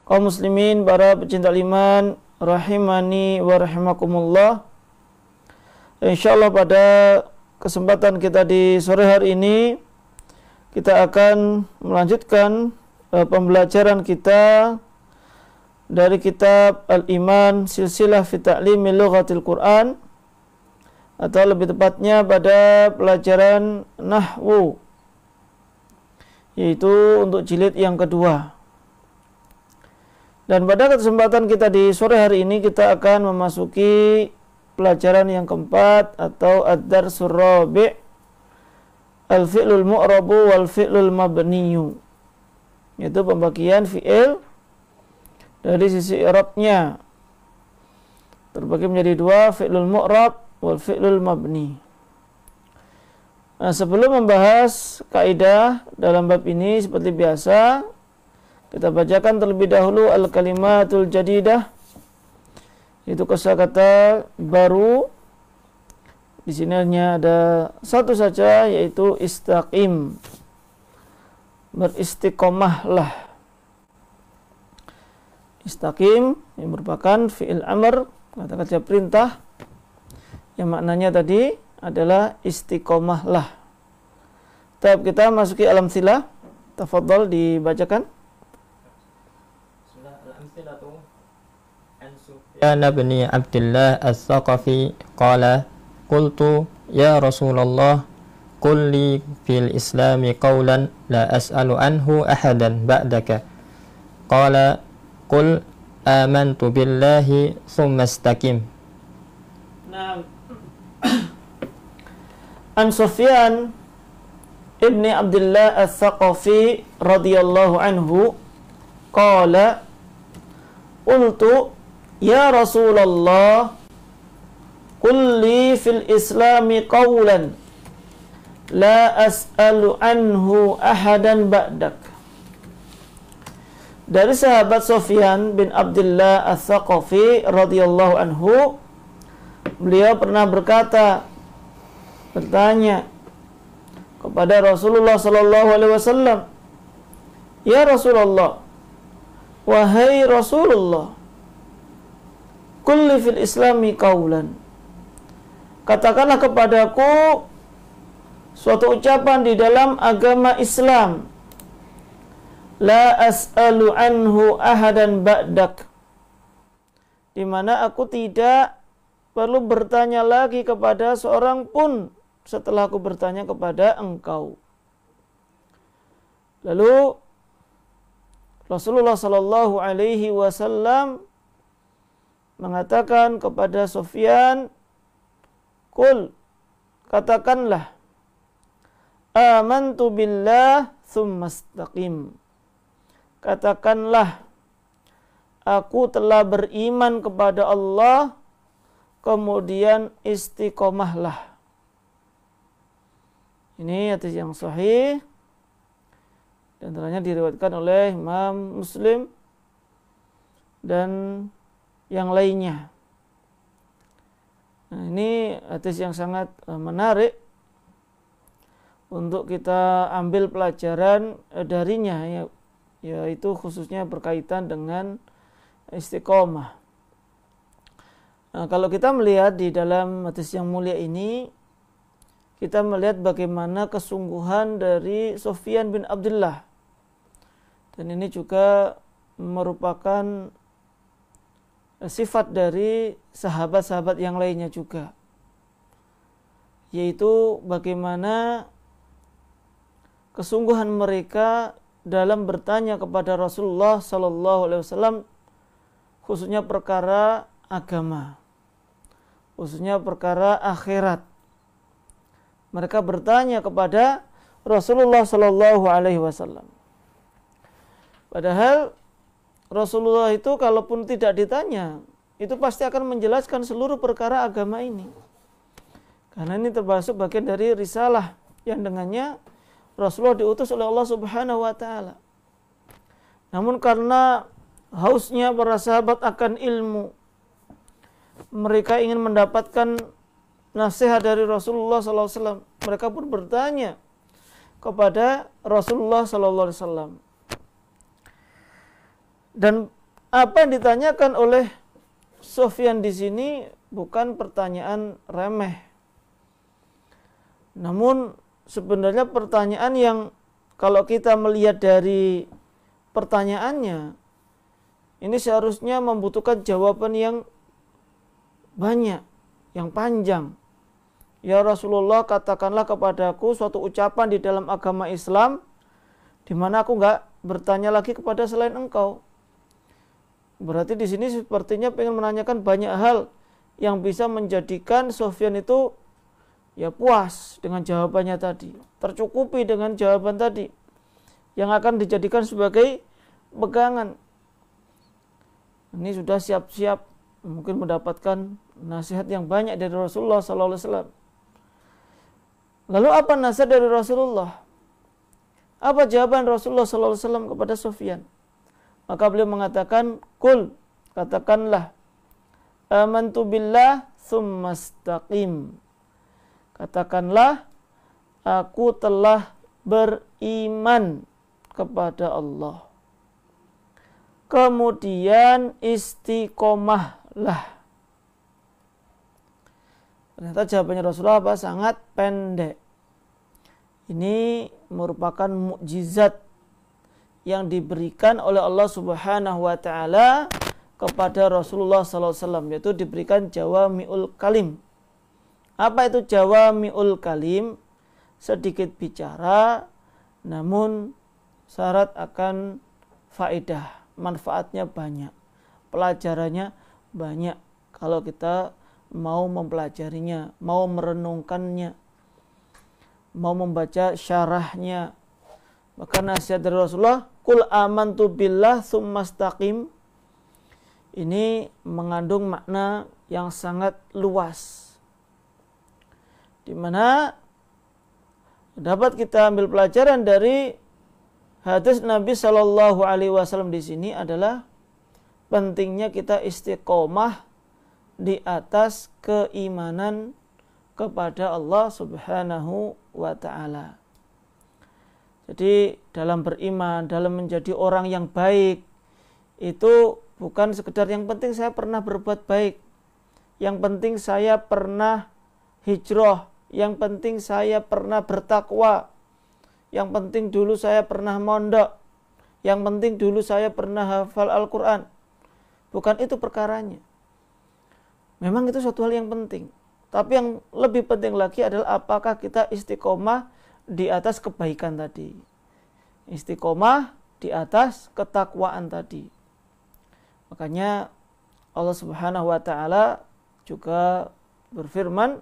Kaum muslimin, para pecinta iman, rahimani wa rahimakumullah. Insyaallah pada kesempatan kita di sore hari ini kita akan melanjutkan pembelajaran kita dari kitab Al-Iman Silsilah fi Ta'limi Lughatil Quran, atau lebih tepatnya pada pelajaran Nahwu, yaitu untuk jilid yang kedua. Dan pada kesempatan kita di sore hari ini kita akan memasuki pelajaran yang keempat, atau ad-darsur rabi', al-fi'lul mu'rabu wal fi'lul mabniyu, yaitu pembagian fi'il dari sisi i'rabnya terbagi menjadi dua, fi'lul mu'rab wal fi'lul mabni. Nah, sebelum membahas kaidah dalam bab ini, seperti biasa kita bacakan terlebih dahulu al-kalimatul jadidah, itu kosakata baru. Di sini hanya ada satu saja, yaitu istaqim, beristiqomahlah. Istaqim yang merupakan fi'il amr, kata-kata perintah, yang maknanya tadi adalah istiqomahlah. Tahap kita masuki al-amtsilah. Tafadhal dibacakan. Sufyan bin Abdullah As-Saqafi qala qultu ya Rasulullah qul li fil islami qawlan la as'alu anhu ahadan ba'daka qala qul amantu billahi thumma istaqim. Nah, An Sufyan ibn Abdullah As-Saqafi radhiyallahu anhu qala qultu ya Rasulullah qul li fil islami qawlan la as'alu anhu ahadan ba'dak. Dari sahabat Sufyan bin Abdullah As-Saqafi radhiyallahu anhu, beliau pernah bertanya kepada Rasulullah sallallahu alaihi wasallam, ya Rasulullah, wahai Rasulullah, kulli fil islami qawlan, katakanlah kepadaku suatu ucapan di dalam agama Islam, la as'alu anhu ahadan ba'dak, di mana aku tidak perlu bertanya lagi kepada seorang pun setelah aku bertanya kepada engkau. Lalu Rasulullah sallallahu alaihi wasallam mengatakan kepada Sufyan, "Qul, katakanlah, amantu billah tsumma istaqim." Katakanlah, aku telah beriman kepada Allah, kemudian istiqomahlah. Ini hadis yang sahih, dan ternyata diriwayatkan oleh Imam Muslim dan yang lainnya. Nah, ini hadis yang sangat menarik untuk kita ambil pelajaran darinya, yaitu khususnya berkaitan dengan istiqomah. Nah, kalau kita melihat di dalam hadis yang mulia ini, kita melihat bagaimana kesungguhan dari Sufyan bin Abdullah, dan ini juga merupakan sifat dari sahabat-sahabat yang lainnya juga, yaitu bagaimana kesungguhan mereka dalam bertanya kepada Rasulullah sallallahu alaihi wasallam, khususnya perkara agama, khususnya perkara akhirat. Mereka bertanya kepada Rasulullah sallallahu alaihi wasallam. Padahal Rasulullah itu kalaupun tidak ditanya, itu pasti akan menjelaskan seluruh perkara agama ini. Karena ini termasuk bagian dari risalah yang dengannya Rasulullah diutus oleh Allah Subhanahu wa taala. Namun karena hausnya para sahabat akan ilmu, mereka ingin mendapatkan nasihat dari Rasulullah SAW. Mereka pun bertanya kepada Rasulullah SAW. Dan apa yang ditanyakan oleh Sufyan di sini bukan pertanyaan remeh. Namun sebenarnya pertanyaan yang kalau kita melihat dari pertanyaannya, ini seharusnya membutuhkan jawaban yang banyak, yang panjang. Ya Rasulullah, katakanlah kepadaku suatu ucapan di dalam agama Islam di mana aku enggak bertanya lagi kepada selain engkau. Berarti di sini sepertinya pengen menanyakan banyak hal yang bisa menjadikan Sufyan itu ya puas dengan jawabannya tadi, tercukupi dengan jawaban tadi yang akan dijadikan sebagai pegangan. Ini sudah siap-siap mungkin mendapatkan nasihat yang banyak dari Rasulullah SAW. Lalu apa nasihat dari Rasulullah? Apa jawaban Rasulullah SAW kepada Sufyan? Maka beliau mengatakan, Qul, katakanlah, amantu billah tsumma istaqim. Katakanlah, aku telah beriman kepada Allah. Kemudian istiqomahlah. Ternyata jawabannya Rasulullah apa? Sangat pendek. Ini merupakan mukjizat yang diberikan oleh Allah Subhanahu wa taala kepada Rasulullah SAW, yaitu diberikan jawami'ul kalim. Apa itu jawami'ul kalim? Sedikit bicara namun syarat akan faedah, manfaatnya banyak, pelajarannya banyak kalau kita mau mempelajarinya, mau merenungkannya, mau membaca syarahnya. Maka nasihat dari Rasulullah, Qul amantu billah tsumma istaqim, ini mengandung makna yang sangat luas, di mana dapat kita ambil pelajaran dari hadis Nabi Shallallahu Alaihi Wasallam di sini adalah pentingnya kita istiqomah di atas keimanan kepada Allah Subhanahu wa taala. Jadi dalam beriman, dalam menjadi orang yang baik, itu bukan sekedar yang penting saya pernah berbuat baik, yang penting saya pernah hijrah, yang penting saya pernah bertakwa, yang penting dulu saya pernah mondok, yang penting dulu saya pernah hafal Al-Quran. Bukan itu perkaranya. Memang itu suatu hal yang penting. Tapi yang lebih penting lagi adalah apakah kita istiqomah di atas kebaikan tadi. Istiqomah di atas ketakwaan tadi. Makanya Allah Subhanahu wa taala juga berfirman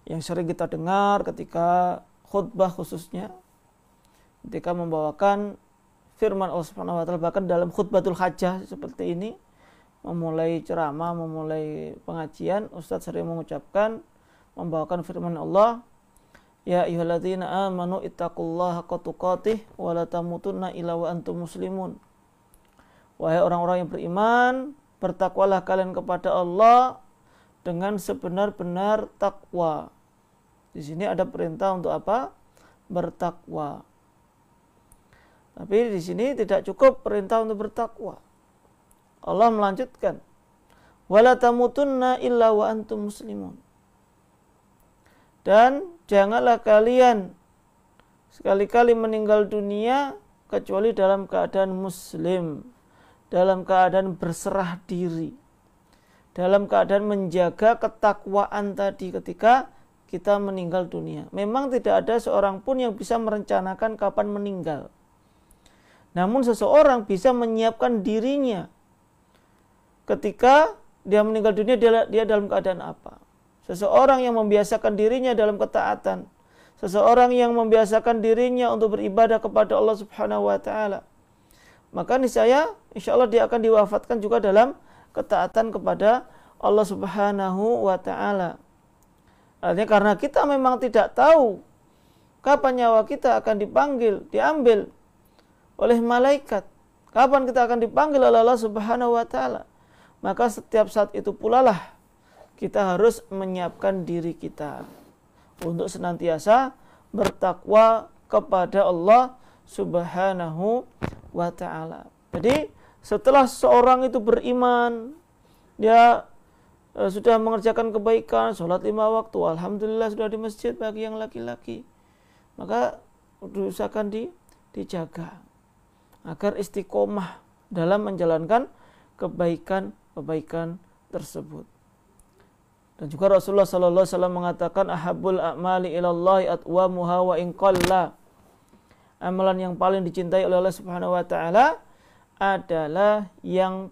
yang sering kita dengar ketika khutbah khususnya, ketika membawakan firman Allah Subhanahu wa taala, bahkan dalam khutbatul hajjah seperti ini, memulai ceramah, memulai pengajian, Ustadz sering mengucapkan, membawakan firman Allah, Ya ayyuhalladzina amanu ittaqullaha haqqa tuqatih wa la tamutunna illa wa antum muslimun. Wahai orang-orang yang beriman, bertakwalah kalian kepada Allah dengan sebenar-benar takwa. Di sini ada perintah untuk apa? Bertakwa. Tapi di sini tidak cukup perintah untuk bertakwa. Allah melanjutkan, wala tamutunna illa wa antum muslimun. Dan janganlah kalian sekali-kali meninggal dunia kecuali dalam keadaan muslim, dalam keadaan berserah diri, dalam keadaan menjaga ketakwaan tadi ketika kita meninggal dunia. Memang tidak ada seorang pun yang bisa merencanakan kapan meninggal. Namun seseorang bisa menyiapkan dirinya ketika dia meninggal dunia, dia dalam keadaan apa. Seseorang yang membiasakan dirinya dalam ketaatan, seseorang yang membiasakan dirinya untuk beribadah kepada Allah Subhanahu wa taala, maka niscaya insyaallah dia akan diwafatkan juga dalam ketaatan kepada Allah Subhanahu wa taala. Artinya karena kita memang tidak tahu kapan nyawa kita akan dipanggil, diambil oleh malaikat, kapan kita akan dipanggil oleh Allah Subhanahu wa taala, maka setiap saat itu pula lah kita harus menyiapkan diri kita untuk senantiasa bertakwa kepada Allah Subhanahu wa ta'ala. Jadi setelah seorang itu beriman, dia sudah mengerjakan kebaikan, sholat 5 waktu, alhamdulillah sudah di masjid bagi yang laki-laki, maka diusahakan dijaga agar istiqomah dalam menjalankan kebaikan tersebut. Dan juga Rasulullah sallallahu alaihi wasallam mengatakan ahabbul a'mali ilallahi atwamuha wa in qalla. Amalan yang paling dicintai oleh Allah Subhanahu wa taala adalah yang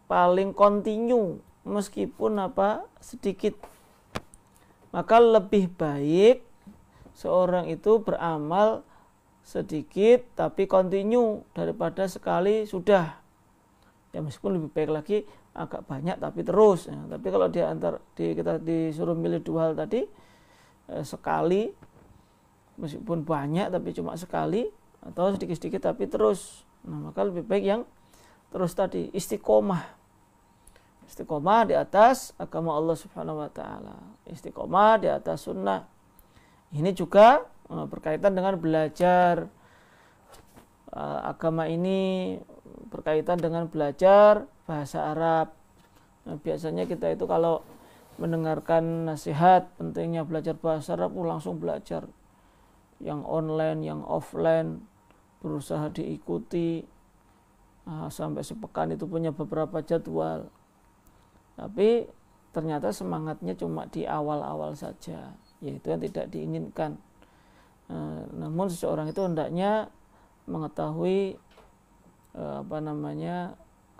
paling kontinu meskipun sedikit. Maka lebih baik seorang itu beramal sedikit tapi kontinu daripada sekali sudah. Ya meskipun lebih baik lagi agak banyak tapi terus ya. Tapi kalau kita disuruh milih 2 hal tadi, sekali meskipun banyak tapi cuma sekali, atau sedikit-sedikit tapi terus, nah maka lebih baik yang terus tadi, istiqomah di atas agama Allah Subhanahu wa taala, istiqomah di atas sunnah. Ini juga berkaitan dengan belajar agama ini, berkaitan dengan belajar bahasa Arab. Nah, biasanya kita itu kalau mendengarkan nasihat pentingnya belajar bahasa Arab, langsung belajar yang online, yang offline, berusaha diikuti sampai sepekan itu punya beberapa jadwal. Tapi ternyata semangatnya cuma di awal-awal saja, yaitu yang tidak diinginkan. Namun seseorang itu hendaknya mengetahui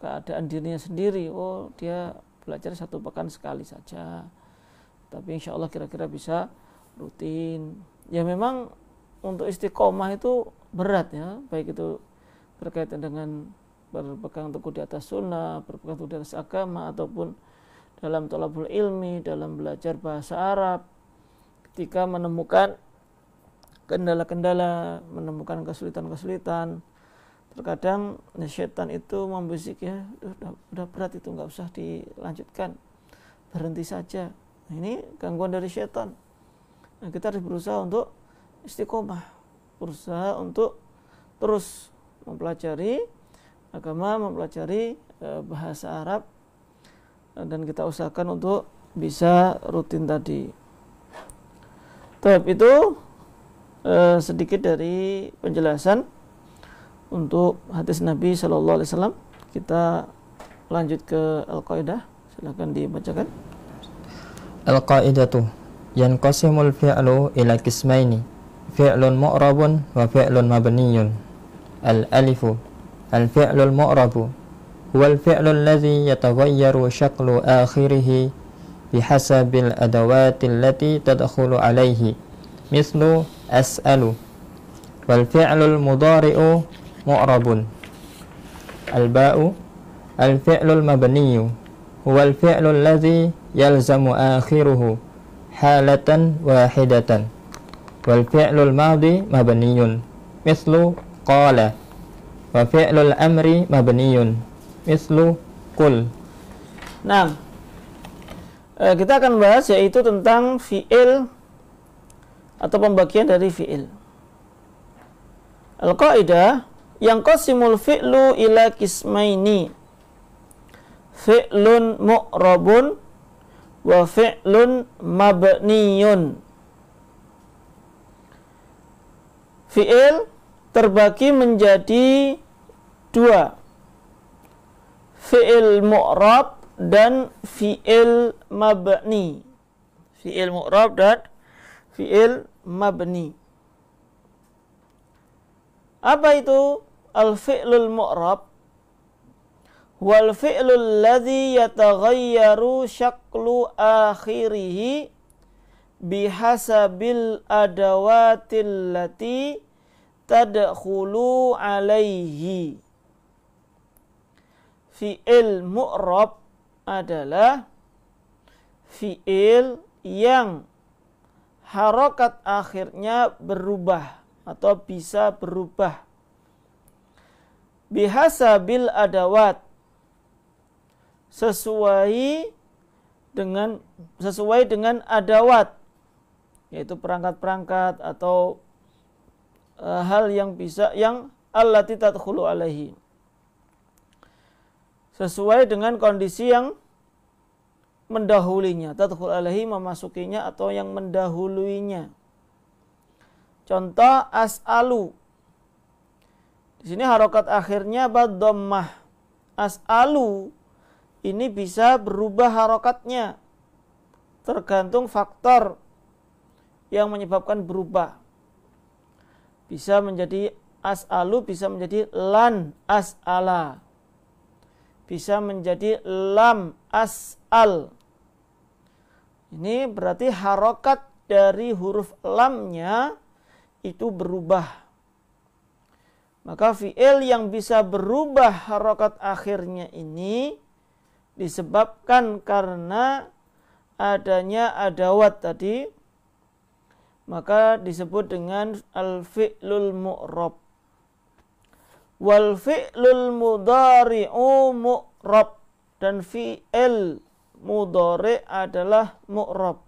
keadaan dirinya sendiri. Oh, dia belajar 1 pekan sekali saja, tapi insya Allah kira-kira bisa rutin. Ya memang untuk istiqomah itu berat ya, baik itu berkaitan dengan berpegang teguh di atas sunnah, berpegang teguh di atas agama, ataupun dalam thalabul ilmi, dalam belajar bahasa Arab. Ketika menemukan kendala-kendala, menemukan kesulitan-kesulitan, terkadang syaitan itu membisik, ya udah berat itu, nggak usah dilanjutkan, berhenti saja. Nah, ini gangguan dari syaitan. Nah, kita harus berusaha untuk istiqomah, berusaha untuk terus mempelajari agama, mempelajari bahasa Arab, dan kita usahakan untuk bisa rutin tadi. Itu sedikit dari penjelasan untuk hadis Nabi Shallallahu Alaihi Wasallam. Kita lanjut ke al-qaidah, silakan dibacakan. Al-qaidatu yanqasimul fi'lu ila qismaini, fi'lun mu'rabun wa fi'lun mabniyun. Al-alifu al-fi'lul mu'rabu huwal fi'lu alladhi yataghayyaru shaklu akhirihi bihasabil adawati allati tadkhulu alaihi, mislu as'alu. Wal fi'lul mudhari'u mu'rabun. Al-ba'u al-fi'lul mabniyu huwal fi'lu alladhi yalzamu akhiruhu halatan wahidatan. Wal fi'lul madhi mabniyun, mislu qala. Wa fi'lul amri mabniyun, mislu qul. Nah, kita akan bahas yaitu tentang fi'il atau pembagian dari fi'il. Al-qaidah yang qasimul fi'lu ila qismaini, fi'lun mu'rabun wa fi'lun mabniyun. Fi'il terbagi menjadi 2, fi'il mu'rab dan fi'il mabni. Fi'il mu'rab dan fi'il mabni. Apa itu al-fi'lul mu'rab? Wal fi'lul ladzi yataghayyaru syaklu akhirihi bihasabil adawatil lati tadkhulu alaihi. Fi'il mu'rab adalah fi'il yang harokat akhirnya berubah atau bisa berubah bihasabil adawat, sesuai dengan adawat, yaitu perangkat-perangkat atau hal yang bisa, yang allati tadkhulu alaihi, sesuai dengan kondisi yang mendahulinya. Tadkhul alaihi memasukinya atau yang mendahuluinya. Contoh as'alu. Di sini harokat akhirnya dhammah. As'alu ini bisa berubah harokatnya tergantung faktor yang menyebabkan berubah. Bisa menjadi as'alu, bisa menjadi lan as'ala. Bisa menjadi lam as'al. Ini berarti harokat dari huruf lamnya itu berubah. Maka fi'il yang bisa berubah harokat akhirnya ini disebabkan karena adanya adawat tadi, maka disebut dengan al-fi'lul mu'rab. Wal fi'lul mudhari'u mu'rab, dan fi'il mudhari' adalah mu'rab.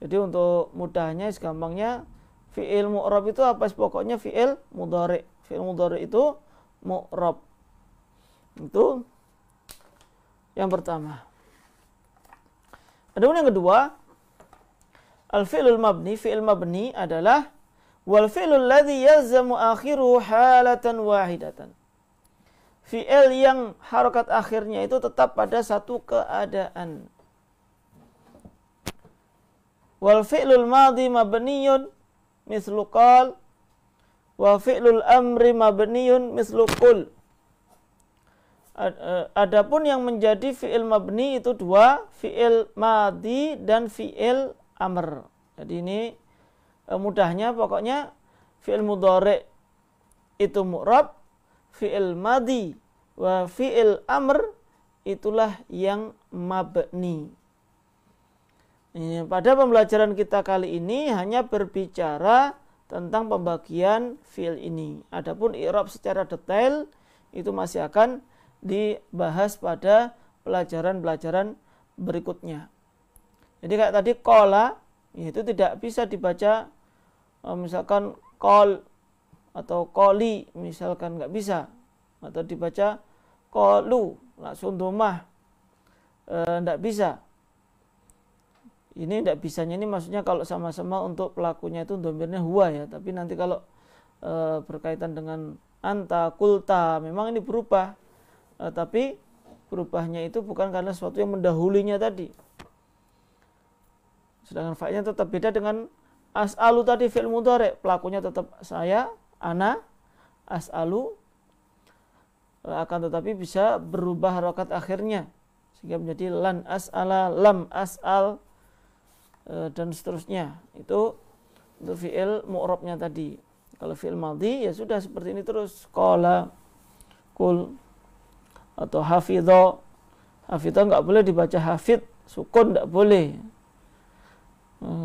Jadi untuk mudahnya, segampangnya, fi'il mu'rab itu apa? Pokoknya fi'il mudhari'. Fi'il mudhari' itu mu'rab. Itu yang pertama. Adapun yang kedua, al-fi'lul mabni. Fi'il mabni adalah wal fi'lul ladzi yalzamu akhiruhu halatan wahidatan. Fi'il yang harokat akhirnya itu tetap pada satu keadaan. Wal fi'lul madhi mabniyun mislu qal, wa fi'lul amri mabniyun mislu qul. Adapun yang menjadi fi'il mabni itu dua, fi'il madhi dan fi'il amr. Jadi ini mudahnya pokoknya fi'il mudhari' itu mu'rab, fi'il madhi wa fi'il amr itulah yang mabni. Pada pembelajaran kita kali ini hanya berbicara tentang pembagian fi'il ini. Adapun i'rab secara detail itu masih akan dibahas pada pelajaran-pelajaran berikutnya. Jadi kayak tadi qala itu tidak bisa dibaca misalkan qol atau qoli, misalkan nggak bisa, atau dibaca qalu langsung domah, nggak bisa. Ini tidak bisanya ini maksudnya kalau sama-sama untuk pelakunya itu domirnya huwa ya, tapi nanti kalau berkaitan dengan anta, kulta, memang ini berubah, tapi berubahnya itu bukan karena sesuatu yang mendahulinya tadi. Sedangkan fa'ilnya tetap beda dengan as'alu tadi, fi'il mudhari', pelakunya tetap saya, ana, as'alu, akan tetapi bisa berubah harokat akhirnya sehingga menjadi lan as'ala, lam as'al, dan seterusnya. Itu untuk fi'il mu'rabnya tadi. Kalau fi'il madhi ya sudah seperti ini terus, qala, kul, atau hafidho. Hafidho nggak boleh dibaca hafid, sukun nggak boleh,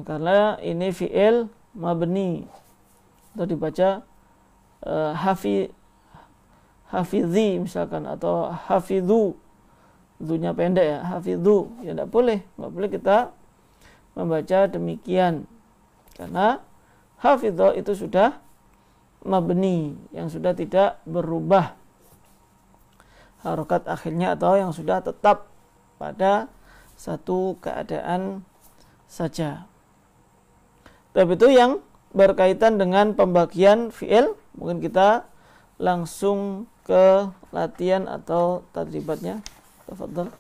karena ini fi'il mabni. Atau dibaca hafidhi misalkan, atau hafidhu, dunya pendek ya, hafidhu, ya nggak boleh kita membaca demikian, karena hafidho itu sudah mabni, yang sudah tidak berubah harokat akhirnya atau yang sudah tetap pada satu keadaan saja. Tapi itu yang berkaitan dengan pembagian fi'il. Mungkin kita langsung ke latihan atau tadribatnya. Tafadhal.